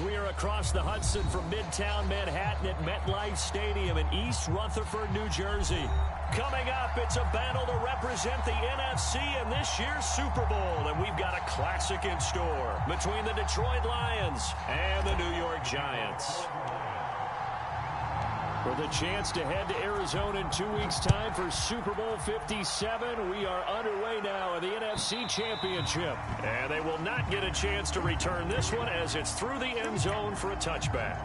We are across the Hudson from Midtown Manhattan at MetLife Stadium in East Rutherford, New Jersey. Coming up, it's a battle to represent the NFC in this year's Super Bowl, and we've got a classic in store between the Detroit Lions and the New York Giants. For the chance to head to Arizona in 2 weeks' time for Super Bowl 57, we are underway now in the NFC Championship. And they will not get a chance to return this one as it's through the end zone for a touchback.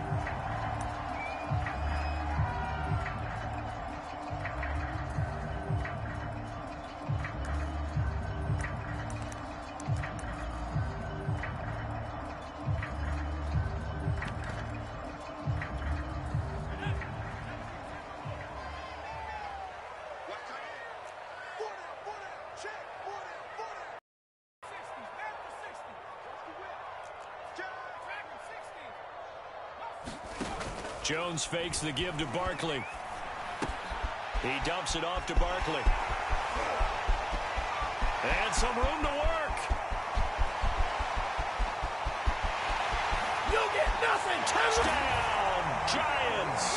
Jones fakes the give to Barkley. He dumps it off to Barkley. And some room to work. You get nothing. Touchdown, Giants.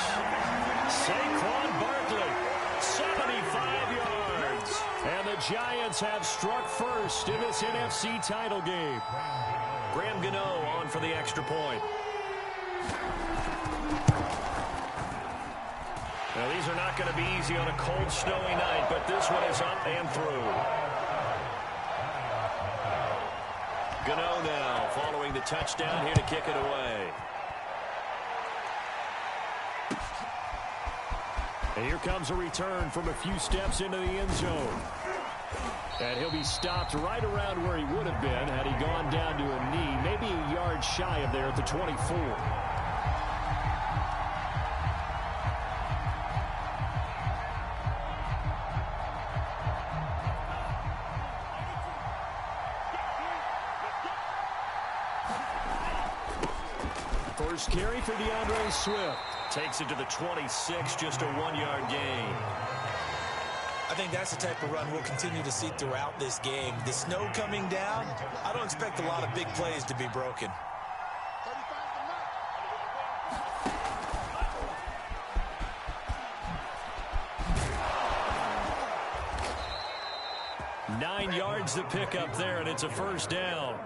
Saquon Barkley, 75 yards. And the Giants have struck first in this NFC title game. Graham Gano on for the extra point. Now, these are not going to be easy on a cold, snowy night, but this one is up and through. Gano now following the touchdown here to kick it away. And here comes a return from a few steps into the end zone. And he'll be stopped right around where he would have been had he gone down to a knee, maybe a yard shy of there at the 24. First carry for DeAndre Swift. Takes it to the 26, just a 1-yard gain. I think that's the type of run we'll continue to see throughout this game. The snow coming down, I don't expect a lot of big plays to be broken. Nine yards to pick up there, and it's a first down.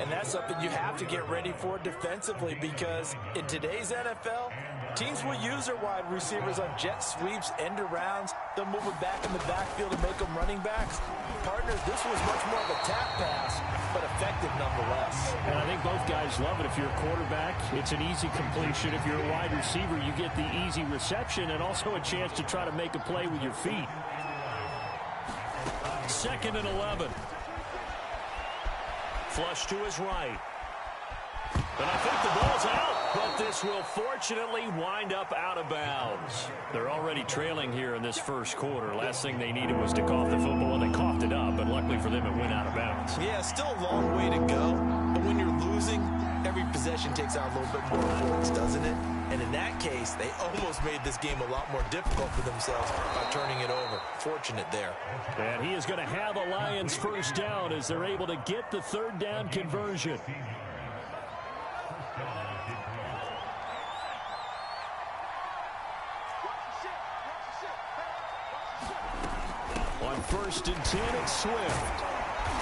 And that's something you have to get ready for defensively, because in today's NFL, teams will use their wide receivers on jet sweeps, end arounds. They'll move it back in the backfield and make them running backs. Partners, this was much more of a tap pass, but effective nonetheless. And I think both guys love it. If you're a quarterback, it's an easy completion. If you're a wide receiver, you get the easy reception and also a chance to try to make a play with your feet. 2nd and 11. Flush to his right. And I think the ball's out, but this will fortunately wind up out of bounds. They're already trailing here in this first quarter. Last thing they needed was to cough the football, and they coughed it up, but luckily for them, it went out of bounds. Yeah, still a long way to go, but when you're losing, every possession takes out a little bit more importance, doesn't it? And in that case, they almost made this game a lot more difficult for themselves by turning it over. Fortunate there. And he is going to have a Lions first down as they're able to get the 3rd down conversion. On 1st and 10, it's Swift.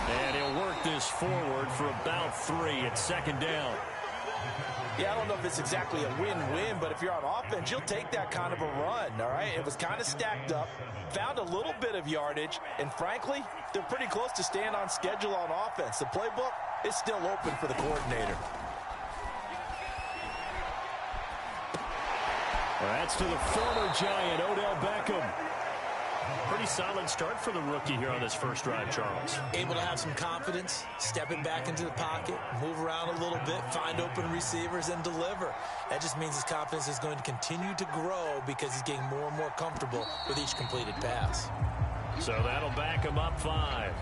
And he'll work this forward for about 3 at 2nd down. Yeah, I don't know if it's exactly a win-win, but if you're on offense, you'll take that kind of a run, all right? It was kind of stacked up, found a little bit of yardage, and frankly, they're pretty close to staying on schedule on offense. The playbook is still open for the coordinator. Well, that's to the former Giant, Odell Beckham. Pretty solid start for the rookie here on this first drive, Charles. Able to have some confidence, stepping back into the pocket, move around a little bit, find open receivers, and deliver. That just means his confidence is going to continue to grow because he's getting more and more comfortable with each completed pass. So that'll back him up 5.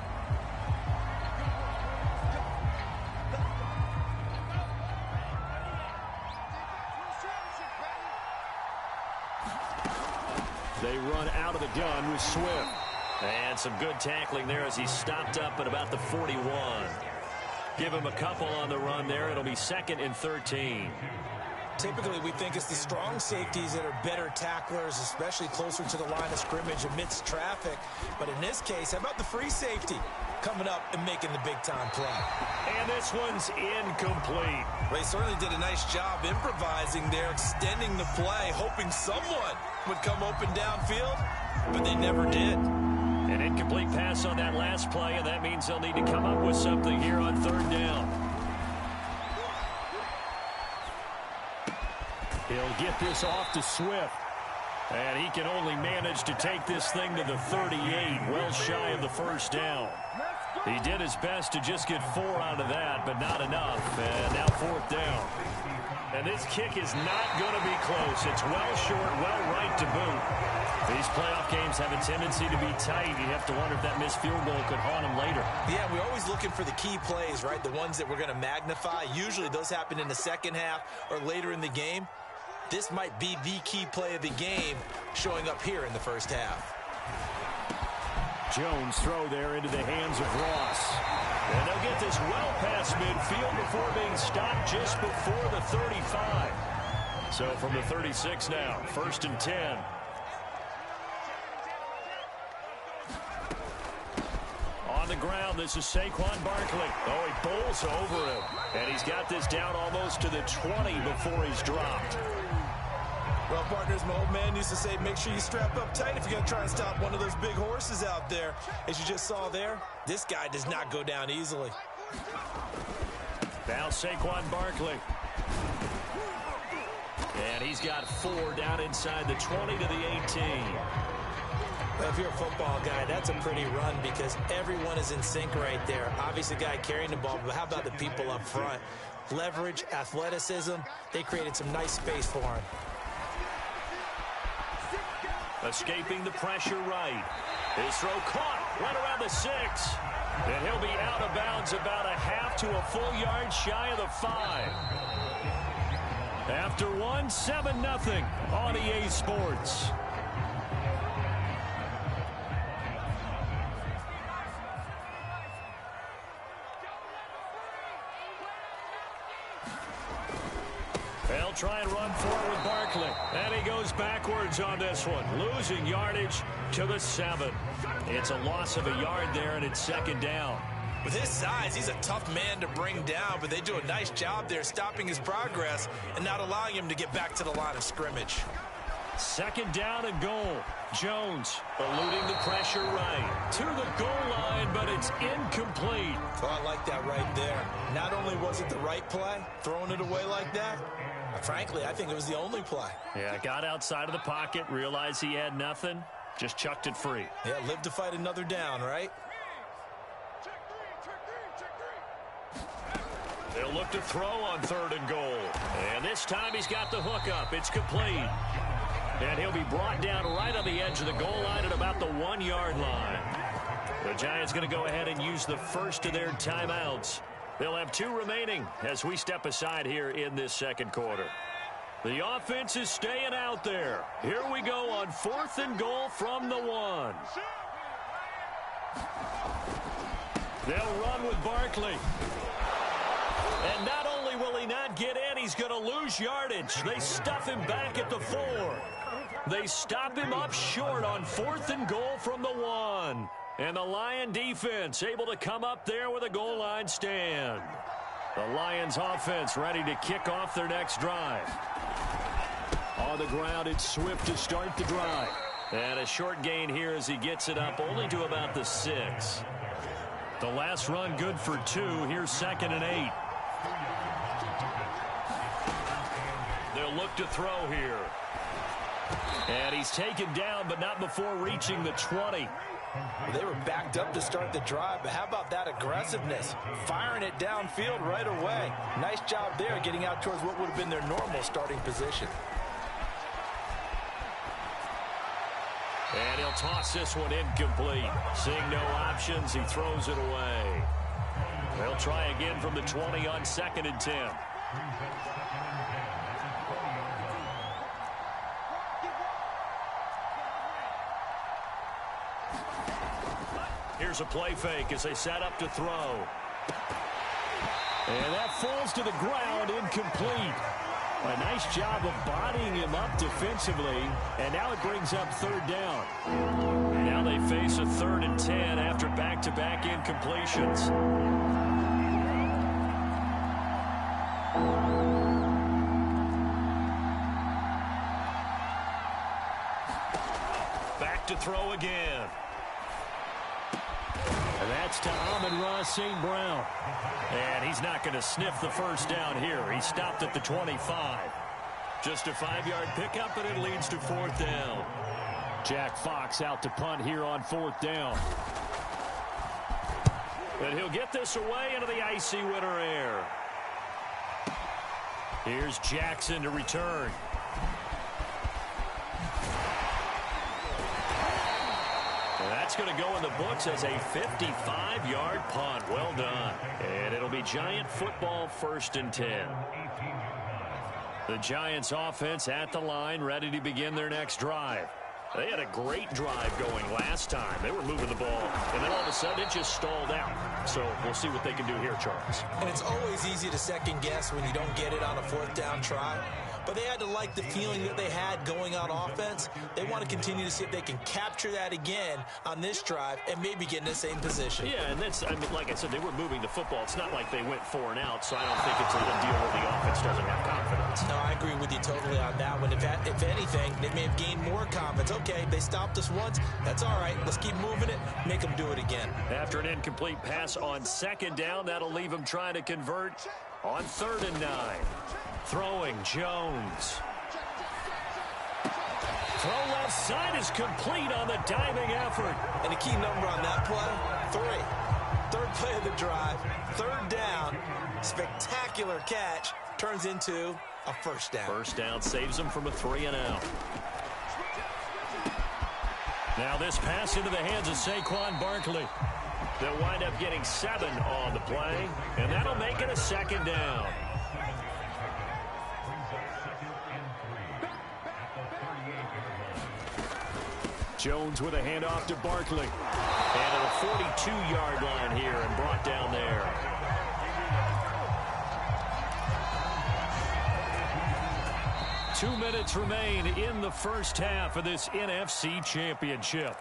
They run out of the gun with Swift. And some good tackling there as he stopped up at about the 41. Give him a couple on the run there. It'll be 2nd and 13. Typically, we think it's the strong safeties that are better tacklers, especially closer to the line of scrimmage amidst traffic. But in this case, how about the free safety coming up and making the big-time play? And this one's incomplete. They certainly did a nice job improvising there, extending the play, hoping someone would come open downfield, but they never did. An incomplete pass on that last play, and that means they'll need to come up with something here on 3rd down. He'll get this off to Swift. And he can only manage to take this thing to the 38, well shy of the 1st down. He did his best to just get 4 out of that, but not enough. And now 4th down. And this kick is not going to be close. It's well short, well right to boot. These playoff games have a tendency to be tight. You have to wonder if that missed field goal could haunt him later. Yeah, we're always looking for the key plays, right? The ones that we're going to magnify. Usually those happen in the second half or later in the game. This might be the key play of the game showing up here in the 1st half. Jones throw there into the hands of Ross. And they'll get this well past midfield before being stopped just before the 35. So from the 36 now, 1st and 10. On the ground, this is Saquon Barkley. Oh, he bowls over him. And he's got this down almost to the 20 before he's dropped. Well, partners, my old man used to say, make sure you strap up tight if you're going to try and stop one of those big horses out there. As you just saw there, this guy does not go down easily. Now Saquon Barkley. And he's got 4 down inside the 20 to the 18. Well, if you're a football guy, that's a pretty run because everyone is in sync right there. Obviously, the guy carrying the ball, but how about the people up front? Leverage, athleticism, they created some nice space for him. Escaping the pressure right. His throw caught right around the 6. And he'll be out of bounds about a half to a full yard shy of the 5. After 7-0 on EA Sports. They'll try and run forward with Barkley. And he goes backwards on this one, losing yardage to the 7. It's a loss of a yard there, and it's 2nd down. With his size, he's a tough man to bring down, but they do a nice job there stopping his progress and not allowing him to get back to the line of scrimmage. 2nd down and goal. Jones eluding the pressure right to the goal line, but it's incomplete. Oh, I like that right there. Not only was it the right play, throwing it away like that, frankly, I think it was the only play. Yeah, got outside of the pocket, realized he had nothing, just chucked it free. Yeah, live to fight another down, right? They'll look to throw on 3rd and goal. And this time he's got the hook up. It's complete. And he'll be brought down right on the edge of the goal line at about the 1-yard line. The Giants going to go ahead and use the first of their timeouts. They'll have 2 remaining as we step aside here in this 2nd quarter. The offense is staying out there. Here we go on 4th and goal from the 1. They'll run with Barkley. And not only will he not get in, he's going to lose yardage. They stuff him back at the 4. They stop him up short on 4th and goal from the 1. And the Lion defense able to come up there with a goal line stand. The Lions offense ready to kick off their next drive. On the ground, it's Swift to start the drive. And a short gain here as he gets it up only to about the 6. The last run good for 2. Here's 2nd and 8. They'll look to throw here. And he's taken down, but not before reaching the 20. They were backed up to start the drive, but how about that aggressiveness? Firing it downfield right away. Nice job there getting out towards what would have been their normal starting position. And he'll toss this one incomplete. Seeing no options, he throws it away. They'll try again from the 20 on 2nd and 10. Here's a play fake as they set up to throw. And that falls to the ground, incomplete. A nice job of bodying him up defensively, and now it brings up third down. Now they face a 3rd and 10 after back-to-back incompletions. Back to throw again. And that's to Amon-Ra St. Brown. And he's not going to sniff the first down here. He stopped at the 25. Just a 5-yard pickup, and it leads to 4th down. Jack Fox out to punt here on 4th down. And he'll get this away into the icy winter air. Here's Jackson to return. That's going to go in the books as a 55-yard punt. Well done. And it'll be Giant football, 1st and 10. The Giants offense at the line, ready to begin their next drive. They had a great drive going last time. They were moving the ball, and then all of a sudden it just stalled out. So we'll see what they can do here, Charles. And it's always easy to second guess when you don't get it on a 4th down try. But they had to like the feeling that they had going on offense. They want to continue to see if they can capture that again on this drive and maybe get in the same position. Yeah, and that's, I mean, like I said, they were moving the football. It's not like they went 4 and out, so I don't think it's a deal where the offense doesn't have confidence. No, I agree with you totally on that one. If anything, they may have gained more confidence. Okay, they stopped us once. That's all right. Let's keep moving it. Make them do it again. After an incomplete pass on 2nd down, that'll leave them trying to convert on 3rd and 9. Throwing, Jones. Throw left side is complete on the diving effort. And the key number on that play, 3. 3rd play of the drive, 3rd down, spectacular catch, turns into a 1st down. 1st down saves them from a 3 and out. Now this pass into the hands of Saquon Barkley. They'll wind up getting 7 on the play, and that'll make it a 2nd down. Jones with a handoff to Barkley. And at a 42-yard line here and brought down there. Two minutes remain in the first half of this NFC Championship.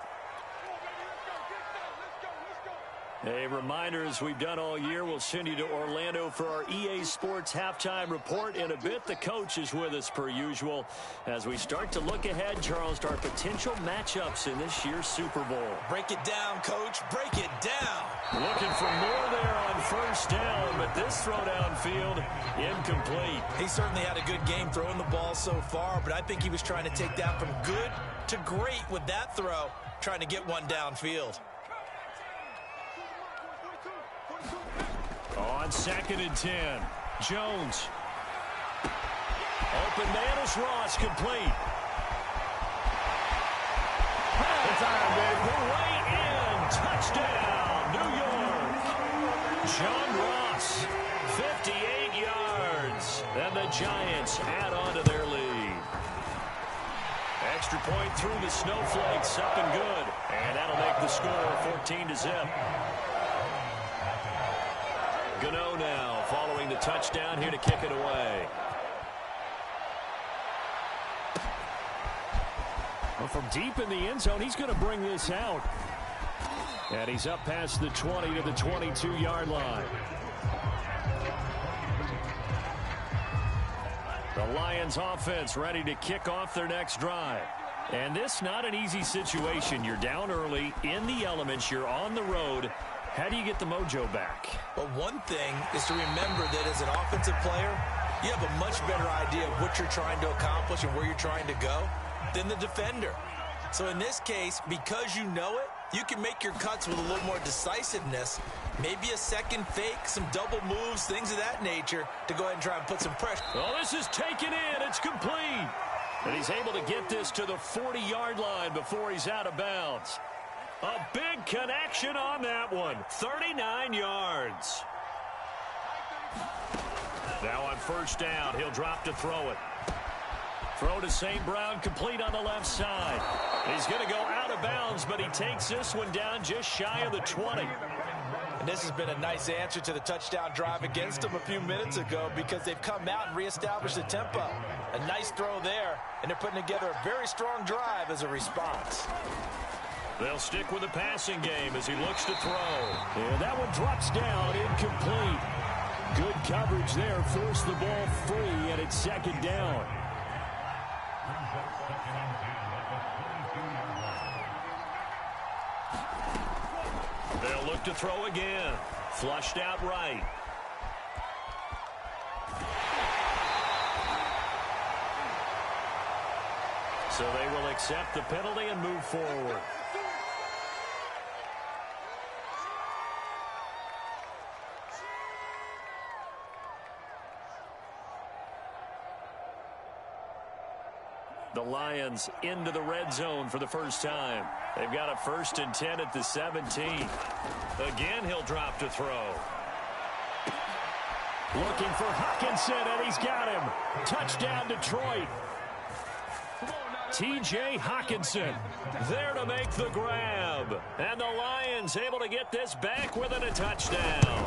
A reminder, as we've done all year, we'll send you to Orlando for our EA Sports halftime report in a bit. The coach is with us per usual as we start to look ahead, Charles, to our potential matchups in this year's Super Bowl. Break it down, Coach. Break it down. Looking for more there on 1st down, but this throw downfield incomplete. He certainly had a good game throwing the ball so far, but I think he was trying to take that from good to great with that throw, trying to get one downfield. On 2nd and 10, Jones. Open man is Ross, complete. The way in, touchdown, New York. John Ross, 58 yards, and the Giants add on to their lead. Extra point through the snowflakes, up and good, and that'll make the score 14-0. Gano now following the touchdown here to kick it away. Well, from deep in the end zone, he's going to bring this out. And he's up past the 20 to the 22-yard line. The Lions offense ready to kick off their next drive. And this not an easy situation. You're down early, in the elements, you're on the road. How do you get the mojo back? Well, one thing is to remember that as an offensive player, you have a much better idea of what you're trying to accomplish and where you're trying to go than the defender. So in this case, because you know it, you can make your cuts with a little more decisiveness, maybe a second fake, some double moves, things of that nature to go ahead and try and put some pressure. Well, this is taken in. It's complete. And he's able to get this to the 40-yard line before he's out of bounds. A big connection on that one. 39 yards. Now on 1st down, he'll drop to throw it. Throw to St. Brown, complete on the left side. He's going to go out of bounds, but he takes this one down just shy of the 20. And this has been a nice answer to the touchdown drive against them a few minutes ago because they've come out and reestablished the tempo. A nice throw there, and they're putting together a very strong drive as a response. They'll stick with the passing game as he looks to throw. And that one drops down, incomplete. Good coverage there, forced the ball free, and it's second down. They'll look to throw again. Flushed out right. So they will accept the penalty and move forward. The Lions into the red zone for the first time. They've got a 1st and 10 at the 17. Again, he'll drop to throw. Looking for Hockenson, and he's got him. Touchdown, Detroit. T.J. Hockenson there to make the grab. And the Lions able to get this back within a touchdown.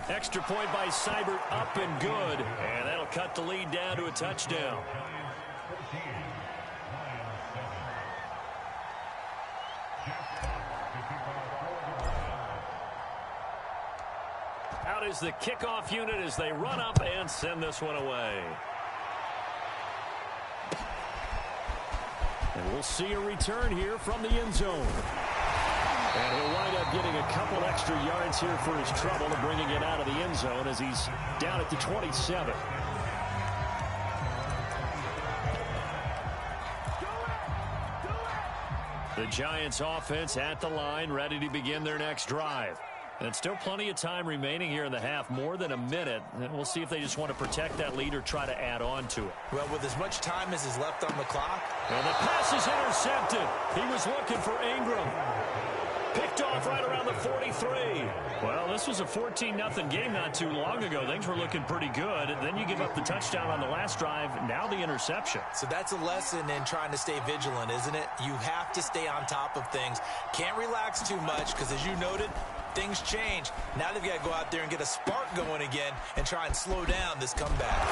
Extra point by Seibert, up and good. And that'll cut the lead down to a touchdown. Out is the kickoff unit as they run up and send this one away. And we'll see a return here from the end zone. And he'll wind up getting a couple extra yards here for his trouble and bringing it out of the end zone as he's down at the 27. The Giants offense at the line, ready to begin their next drive. And still plenty of time remaining here in the half, more than a minute. And we'll see if they just want to protect that lead or try to add on to it. Well, with as much time as is left on the clock. And the pass is intercepted. He was looking for Ingram. Picked off right around the 43. Well, this was a 14-0 game not too long ago. Things were looking pretty good. And then you give up the touchdown on the last drive. Now the interception. So that's a lesson in trying to stay vigilant, isn't it? You have to stay on top of things. Can't relax too much because, as you noted, things change. Now they've got to go out there and get a spark going again and try and slow down this comeback.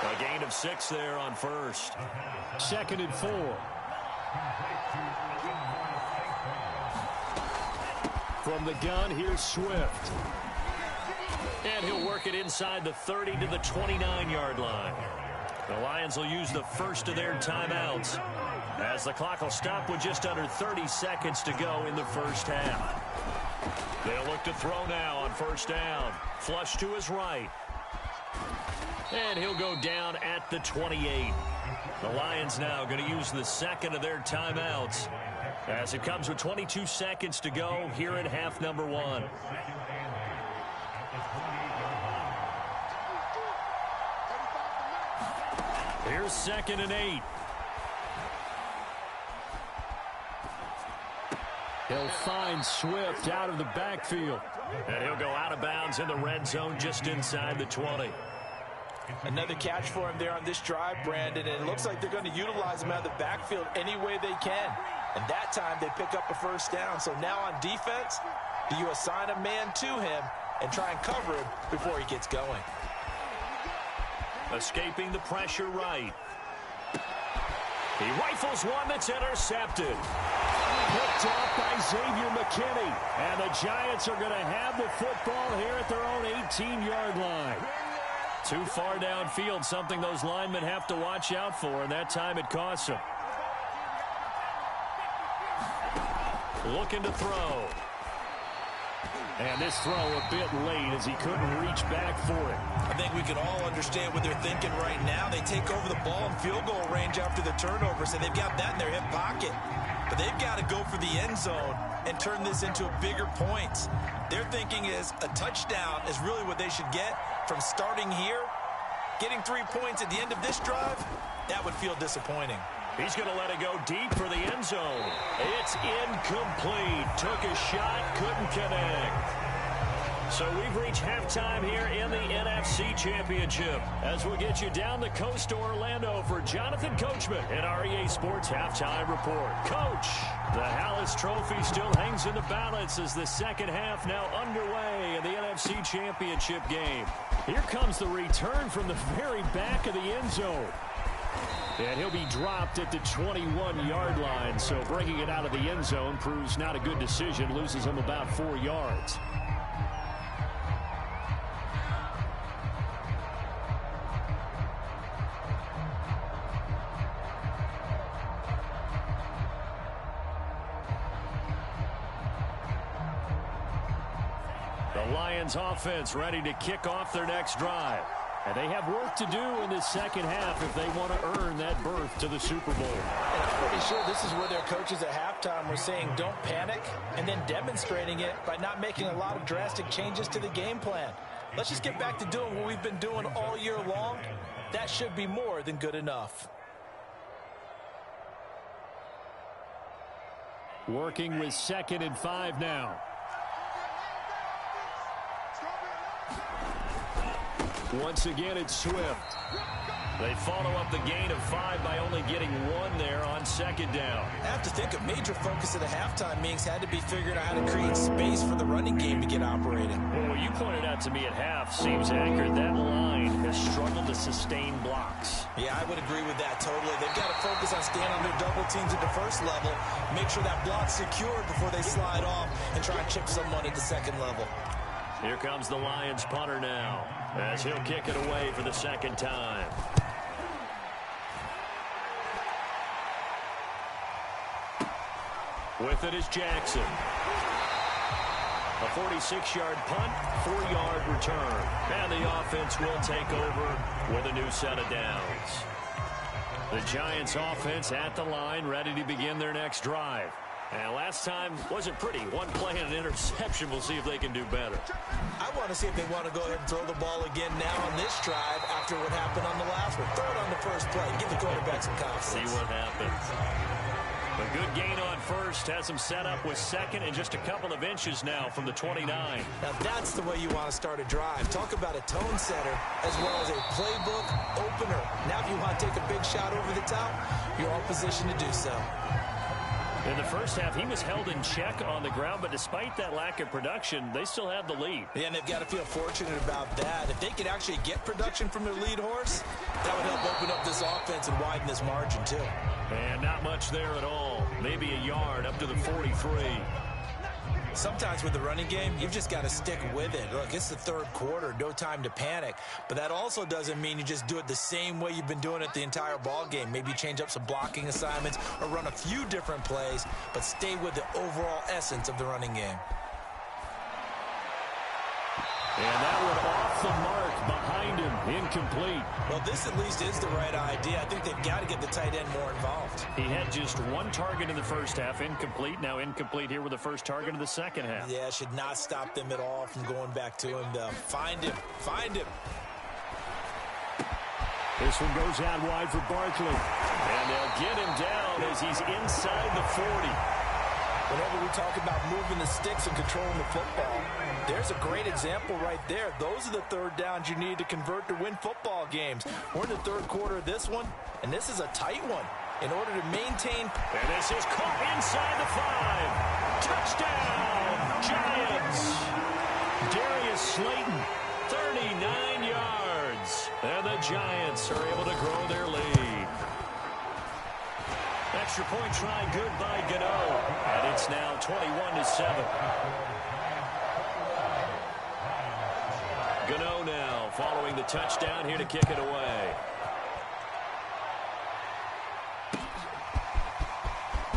A gain of 6 there on first. 2nd and 4. From the gun, here's Swift. And he'll work it inside the 30 to the 29-yard line. The Lions will use the first of their timeouts as the clock will stop with just under 30 seconds to go in the first half. They'll look to throw now on first down. Flush to his right. And he'll go down at the 28. The Lions now going to use the second of their timeouts as it comes with 22 seconds to go here in half number 1. Here's 2nd and 8. He'll find Swift out of the backfield. And he'll go out of bounds in the red zone just inside the 20. Another catch for him there on this drive, Brandon, and it looks like they're going to utilize him out of the backfield any way they can. And that time they pick up a first down. So now on defense, do you assign a man to him and try and cover him before he gets going? Escaping the pressure right. He rifles one that's intercepted. Picked off by Xavier McKinney. And the Giants are going to have the football here at their own 18-yard line. Too far downfield, something those linemen have to watch out for, and that time it costs them. Looking to throw. And this throw a bit late as he couldn't reach back for it. I think we can all understand what they're thinking right now. They take over the ball in field goal range after the turnover, so they've got that in their hip pocket. But they've got to go for the end zone and turn this into a bigger points. Their thinking is a touchdown is really what they should get from starting here. Getting 3 points at the end of this drive, that would feel disappointing. He's going to let it go deep for the end zone. It's incomplete. Took a shot, couldn't connect. So we've reached halftime here in the NFC Championship as we get you down the coast to Orlando for Jonathan Coachman and REA Sports Halftime Report. Coach, the Hallis Trophy still hangs in the balance as the second half now underway in the NFC Championship game. Here comes the return from the very back of the end zone. And he'll be dropped at the 21-yard line, so breaking it out of the end zone proves not a good decision, loses him about 4 yards. The Lions offense ready to kick off their next drive. And they have work to do in this second half if they want to earn that berth to the Super Bowl. And I'm pretty sure this is where their coaches at halftime were saying don't panic and then demonstrating it by not making a lot of drastic changes to the game plan. Let's just get back to doing what we've been doing all year long. That should be more than good enough. Working with 2nd and 5 now. Once again, it's Swift. They follow up the gain of 5 by only getting 1 there on 2nd down. I have to think a major focus of the halftime meetings had to be figuring out how to create space for the running game to get operating. Well, what you pointed out to me at half seems accurate. That line has struggled to sustain blocks. Yeah, I would agree with that totally. They've got to focus on staying on their double teams at the first level, make sure that block's secured before they slide off, and try and chip some money at the second level. Here comes the Lions punter now, as he'll kick it away for the second time. With it is Jackson. A 46-yard punt, 4-yard return. And the offense will take over with a new set of downs. The Giants offense at the line, ready to begin their next drive. And last time wasn't pretty. 1 play and an interception. We'll see if they can do better. I want to see if they want to go ahead and throw the ball again now on this drive after what happened on the last one. Throw it on the first play. Give the quarterback some confidence. See what happens. A good gain on first. Has him set up with 2nd and just a couple of inches now from the 29. Now that's the way you want to start a drive. Talk about a tone setter as well as a playbook opener. Now if you want to take a big shot over the top, you're all positioned to do so. In the first half, he was held in check on the ground, but despite that lack of production, they still have the lead. Yeah, and they've got to feel fortunate about that. If they could actually get production from their lead horse, that would help open up this offense and widen this margin, too. And not much there at all. Maybe a yard up to the 43. Sometimes with the running game, you've just got to stick with it. Look, it's the third quarter, no time to panic. But that also doesn't mean you just do it the same way you've been doing it the entire ball game. Maybe change up some blocking assignments or run a few different plays, but stay with the overall essence of the running game. And that one off the mark behind him, incomplete. Well, this at least is the right idea. I think they've got to get the tight end more involved. He had just 1 target in the first half, incomplete. Now incomplete here with the first target of the second half. Yeah, should not stop them at all from going back to him, though. Find him. Find him. This one goes out wide for Barkley. And they'll get him down as he's inside the 40. Whenever we talk about moving the sticks and controlling the football, there's a great example right there. Those are the third downs you need to convert to win football games. We're in the third quarter of this one, and this is a tight one. In order to maintain... And this is caught inside the 5. Touchdown, Giants. Darius Slayton, 39 yards. And the Giants are able to grow their lead. Extra point try good by Gano. And it's now 21-7. Gano now following the touchdown here to kick it away.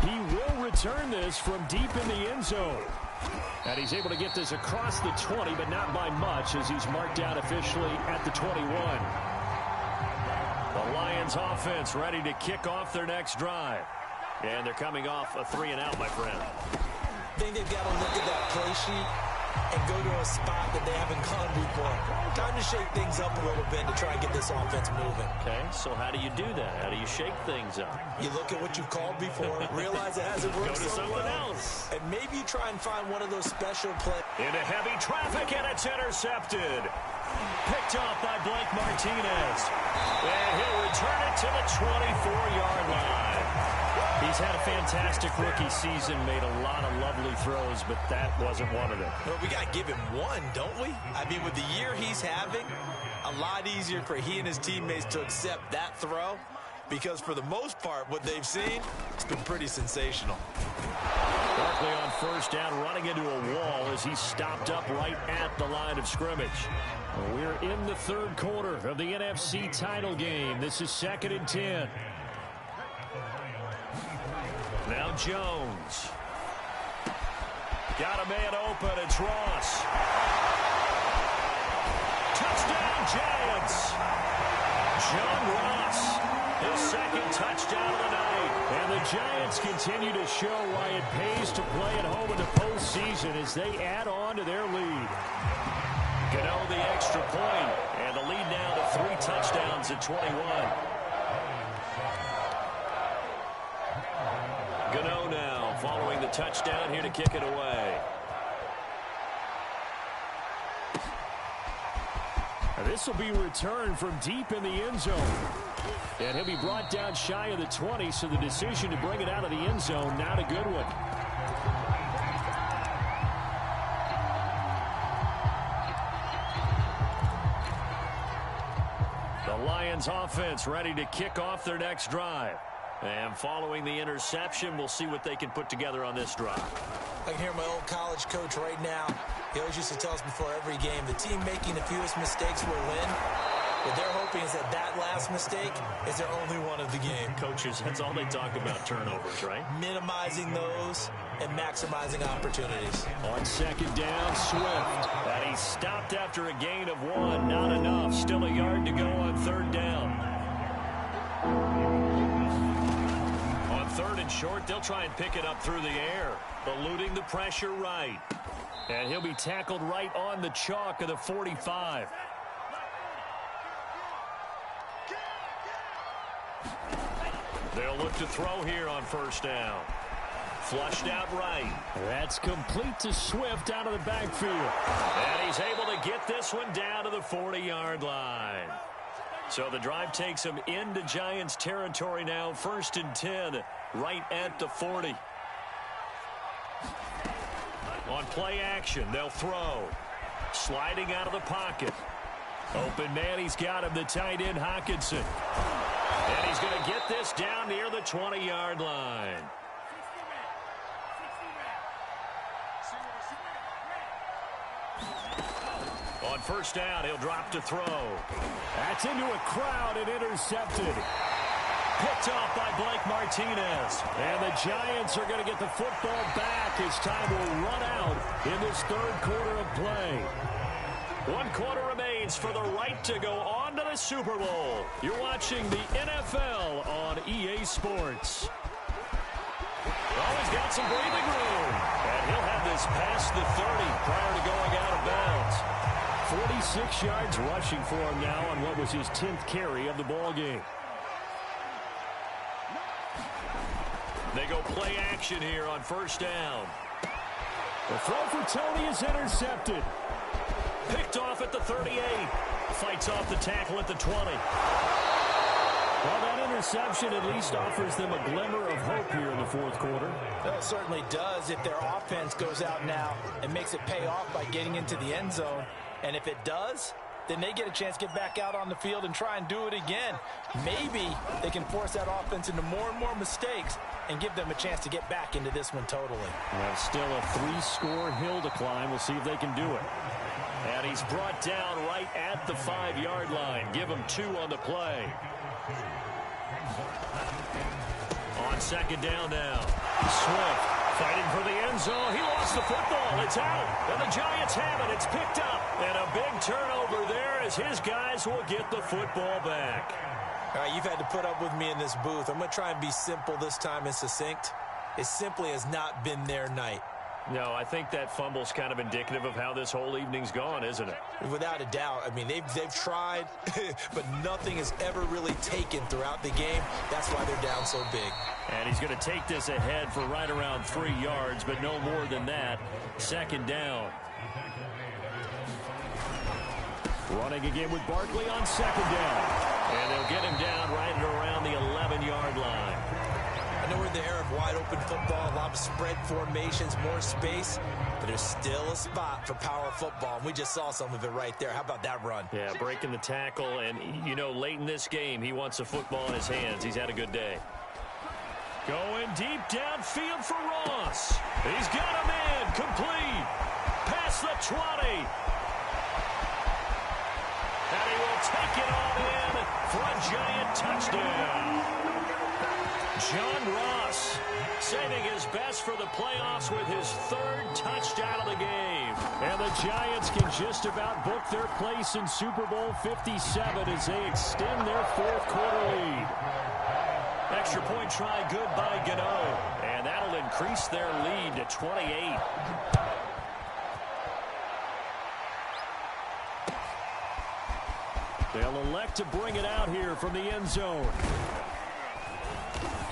He will return this from deep in the end zone. And he's able to get this across the 20, but not by much as he's marked out officially at the 21. The Lions offense ready to kick off their next drive. And they're coming off a 3-and-out, my friend. I think they've got to look at that play sheet and go to a spot that they haven't gone before. Time to shake things up a little bit to try and get this offense moving. Okay, so how do you do that? How do you shake things up? You look at what you've called before, realize it hasn't work Go to so something well. else. And maybe you try and find one of those special plays. Into heavy traffic, and it's intercepted. Picked off by Blake Martinez. And he'll return it to the 24-yard line. He's had a fantastic rookie season, made a lot of lovely throws, but that wasn't one of them. Well, we got to give him one, don't we? I mean, with the year he's having, a lot easier for he and his teammates to accept that throw, because for the most part, what they've seen, it's been pretty sensational. Barkley on first down, running into a wall as he's stopped up right at the line of scrimmage. Well, we're in the third quarter of the NFC title game. This is 2nd and 10. Now Jones. Got a man open. It's Ross. Touchdown, Giants. John Ross, his second touchdown of the night. And the Giants continue to show why it pays to play at home in the postseason as they add on to their lead. Gano the extra point, and the lead now to 3 touchdowns at 21. Gano now following the touchdown here to kick it away. This will be returned from deep in the end zone. And he'll be brought down shy of the 20, so the decision to bring it out of the end zone, not a good one. The Lions offense ready to kick off their next drive. And following the interception, we'll see what they can put together on this drive. I can hear my old college coach right now. He always used to tell us before every game, the team making the fewest mistakes will win. What they're hoping is that that last mistake is their only one of the game. Coaches, that's all they talk about, turnovers, right? Minimizing those and maximizing opportunities. On second down, Swift. And he stopped after a gain of 1. Not enough. Still a yard to go on third down. On third and short, they'll try and pick it up through the air. Eluding the pressure right. And he'll be tackled right on the chalk of the 45. They'll look to throw here on first down. Flushed out right. That's complete to Swift out of the backfield. And he's able to get this one down to the 40-yard line. So the drive takes him into Giants territory now. 1st and 10, right at the 40. On play action, they'll throw. Sliding out of the pocket. Open man, he's got him, the tight end, Hockenson. And he's going to get this down near the 20-yard line. On first down, he'll drop to throw. That's into a crowd and intercepted. Picked off by Blake Martinez. And the Giants are going to get the football back as time will run out in this third quarter of play. 1 quarter remains for the right to go on to the Super Bowl. You're watching the NFL on EA Sports. Oh, he's got some breathing room. And he'll have this past the 30 prior to going out of bounds. 46 yards rushing for him now on what was his 10th carry of the ball game. They go play action here on first down. The throw for Tony is intercepted. Picked off at the 38. Fights off the tackle at the 20. Well, that interception at least offers them a glimmer of hope here in the fourth quarter. Well, it certainly does if their offense goes out now and makes it pay off by getting into the end zone. And if it does, then they get a chance to get back out on the field and try and do it again. Maybe they can force that offense into more and more mistakes and give them a chance to get back into this one totally. Well, still a 3-score hill to climb. We'll see if they can do it. And he's brought down right at the 5-yard line. Give him 2 on the play. On second down now. Swift fighting for the end zone. He lost the football. It's out. And the Giants have it. It's picked up. And a big turnover there as his guys will get the football back. All right, you've had to put up with me in this booth. I'm going to try and be simple this time and succinct. It simply has not been their night. No, I think that fumble's kind of indicative of how this whole evening's gone, isn't it? Without a doubt. I mean, they've tried, but nothing has ever really taken throughout the game. That's why they're down so big. And he's going to take this ahead for right around 3 yards, but no more than that. Second down. Running again with Barkley on second down. And they'll get him down right at around the 11-yard line. I know we're in the era of wide-open football, a lot of spread formations, more space, but there's still a spot for power football, and we just saw some of it right there. How about that run? Yeah, breaking the tackle, and, you know, late in this game, he wants the football in his hands. He's had a good day. Going deep downfield for Ross. He's got him in, complete, past the 20. And he will take it on in for a Giant touchdown. John Ross saving his best for the playoffs with his 3rd touchdown of the game. And the Giants can just about book their place in Super Bowl 57 as they extend their 4th quarter lead. Extra point try good by Gano. And that'll increase their lead to 28. They'll elect to bring it out here from the end zone.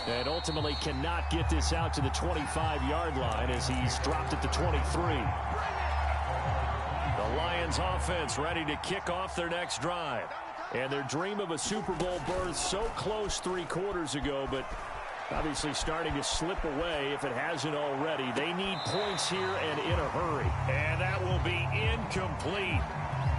And ultimately cannot get this out to the 25-yard line as he's dropped at the 23. The Lions offense ready to kick off their next drive. And their dream of a Super Bowl berth so close 3 quarters ago, but obviously starting to slip away if it hasn't already. They need points here and in a hurry. And that will be incomplete.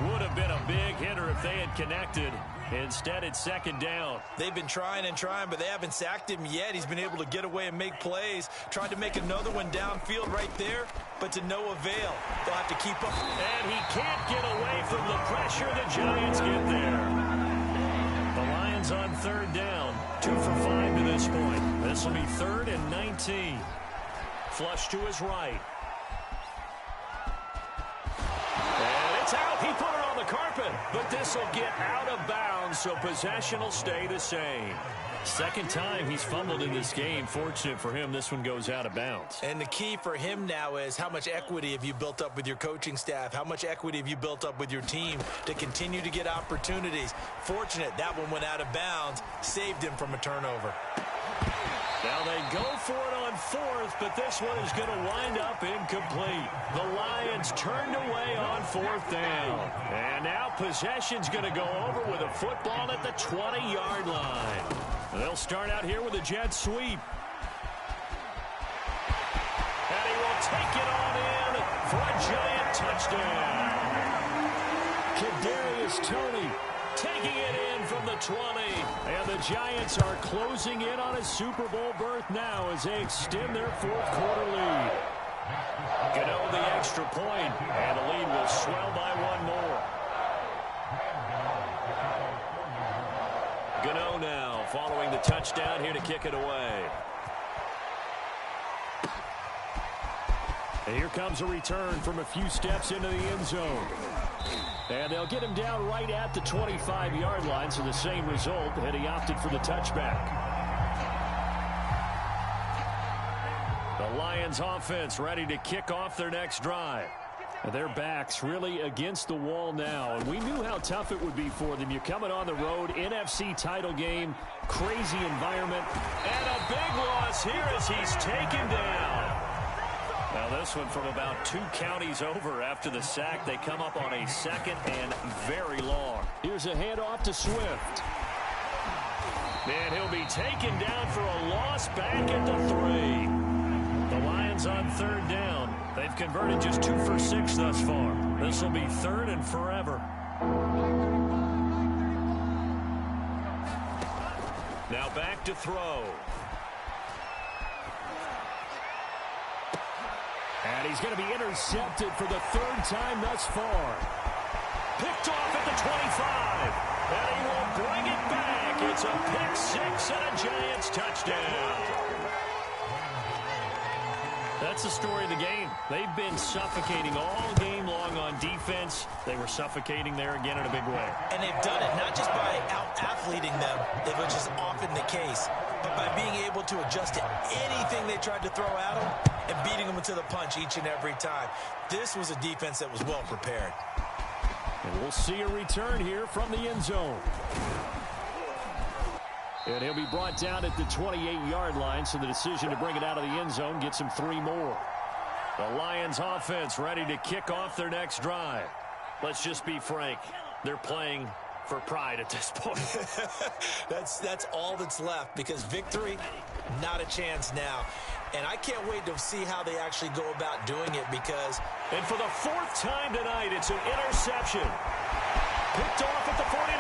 Would have been a big hitter if they had connected. Instead, it's second down. They've been trying and trying, but they haven't sacked him yet. He's been able to get away and make plays. Tried to make another one downfield right there, but to no avail. They'll have to keep up. And he can't get away from the pressure. The Giants get there. The Lions on 3rd down. 2 for 5 to this point. This will be 3rd and 19. Flush to his right. And it's out. He put it on the carpet, but this will get out of bounds, so possession will stay the same. Second time he's fumbled in this game. Fortunate for him, this one goes out of bounds. And the key for him now is how much equity have you built up with your coaching staff? How much equity have you built up with your team to continue to get opportunities? Fortunate that one went out of bounds, saved him from a turnover. Now they go for it on 4th, but this one is going to wind up incomplete. The Lions turned away on 4th down. And now possession's going to go over with a football at the 20-yard line. They'll start out here with a jet sweep. And he will take it on in for a Giant touchdown. Kadarius Toney taking it in from the 20. And the Giants are closing in on a Super Bowl berth now as they extend their 4th quarter lead. Gano the extra point, and the lead will swell by 1 more. Gano now following the touchdown here to kick it away. And here comes a return from a few steps into the end zone. And they'll get him down right at the 25-yard line, so the same result, and he opted for the touchback. The Lions offense ready to kick off their next drive. Their backs really against the wall now, and we knew how tough it would be for them. You're coming on the road, NFC title game, crazy environment, and a big loss here as he's taken down. Now this one from about 2 counties over after the sack. They come up on a 2nd and very long. Here's a handoff to Swift. And he'll be taken down for a loss back at the 3. The Lions on 3rd down. They've converted just 2 for 6 thus far. This will be 3rd and forever. Now back to throw. And he's going to be intercepted for the 3rd time thus far. Picked off at the 25. And he will bring it back. It's a pick 6 and a Giants touchdown. That's the story of the game. They've been suffocating all game long on defense. They were suffocating there again in a big way. And they've done it not just by out-athleting them, which is often the case, but by being able to adjust to anything they tried to throw at them and beating them to the punch each and every time. This was a defense that was well prepared. And we'll see a return here from the end zone. And he'll be brought down at the 28-yard line, so the decision to bring it out of the end zone gets him 3 more. The Lions offense ready to kick off their next drive. Let's just be frank. They're playing for pride at this point. That's all that's left, because victory, not a chance now. And I can't wait to see how they actually go about doing it, because... And for the 4th time tonight, it's an interception. Picked off at the 49.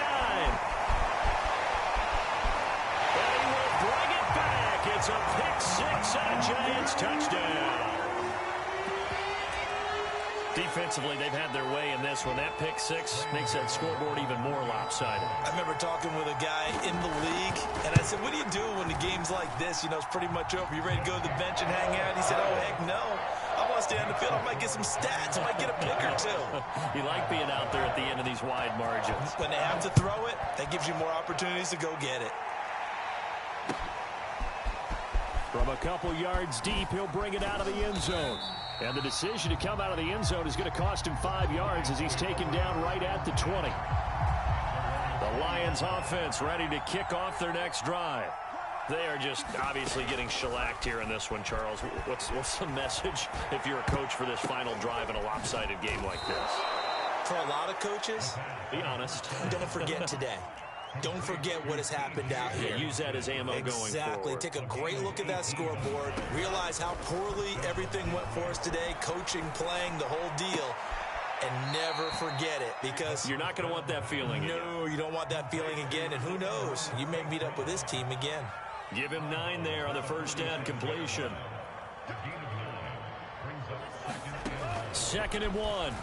And he will bring it back. It's a pick 6 and a Giants touchdown. Defensively, they've had their way in this one. That pick 6 makes that scoreboard even more lopsided. I remember talking with a guy in the league, and I said, what do you do when the game's like this? You know, it's pretty much over. You ready to go to the bench and hang out? He said, oh, heck no. I want to stay on the field. I might get some stats. I might get a pick or 2. You like being out there at the end of these wide margins. When they have to throw it, that gives you more opportunities to go get it. From a couple yards deep, he'll bring it out of the end zone. And the decision to come out of the end zone is going to cost him 5 yards as he's taken down right at the 20. The Lions offense ready to kick off their next drive. They are just obviously getting shellacked here in this one, Charles. What's the message if you're a coach for this final drive in a lopsided game like this? For a lot of coaches, be honest. Don't forget today. Don't forget what has happened out here. Use that as ammo going forward. Exactly. Take a great look at that scoreboard. Realize how poorly everything went for us today. Coaching, playing, the whole deal. And never forget it, because... You're not going to want that feeling again. No, you don't want that feeling again. And who knows? You may meet up with this team again. Give him 9 there on the first down completion. 2nd and 1.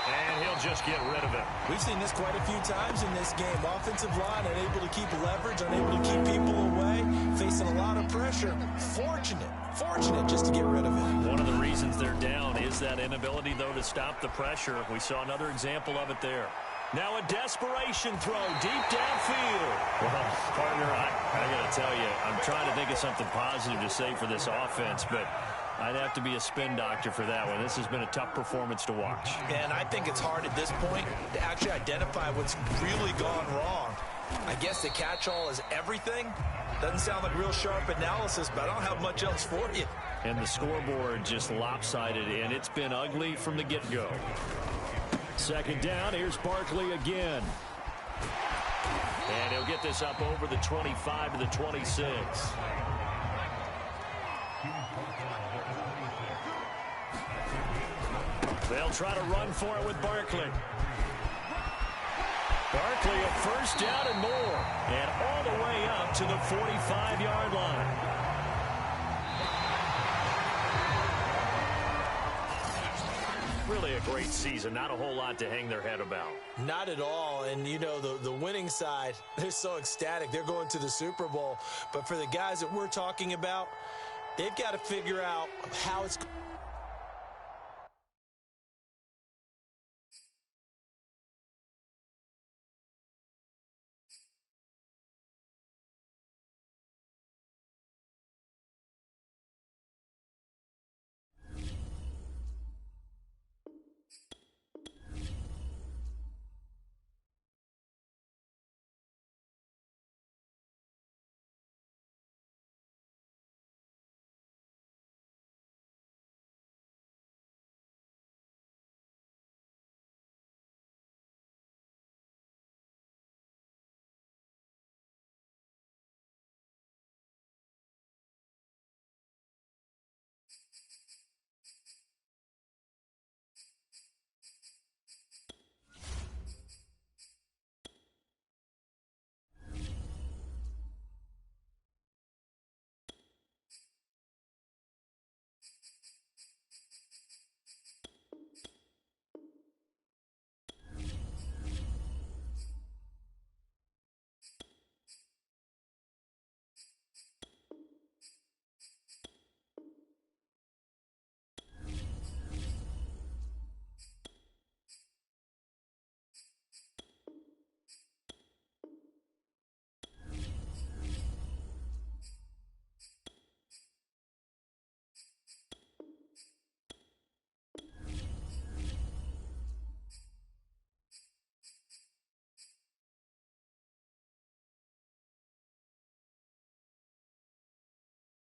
And he'll just get rid of it. We've seen this quite a few times in this game. Offensive line unable to keep leverage, unable to keep people away, facing a lot of pressure. Fortunate just to get rid of it. One of the reasons they're down is that inability, though, to stop the pressure. We saw another example of it there. Now a desperation throw deep downfield. Well, partner, I got to tell you, I'm trying to think of something positive to say for this offense, but I'd have to be a spin doctor for that one. This has been a tough performance to watch. And I think it's hard at this point to actually identify what's really gone wrong. I guess the catch-all is everything. Doesn't sound like real sharp analysis, but I don't have much else for you. And the scoreboard just lopsided, and it's been ugly from the get-go. 2nd down, here's Barkley again. And he'll get this up over the 25 to the 26. They'll try to run for it with Barkley. Barkley a first down and more. And all the way up to the 45-yard line. Really a great season. Not a whole lot to hang their head about. Not at all. And, you know, the winning side, they're so ecstatic. They're going to the Super Bowl. But for the guys that we're talking about, they've got to figure out how it's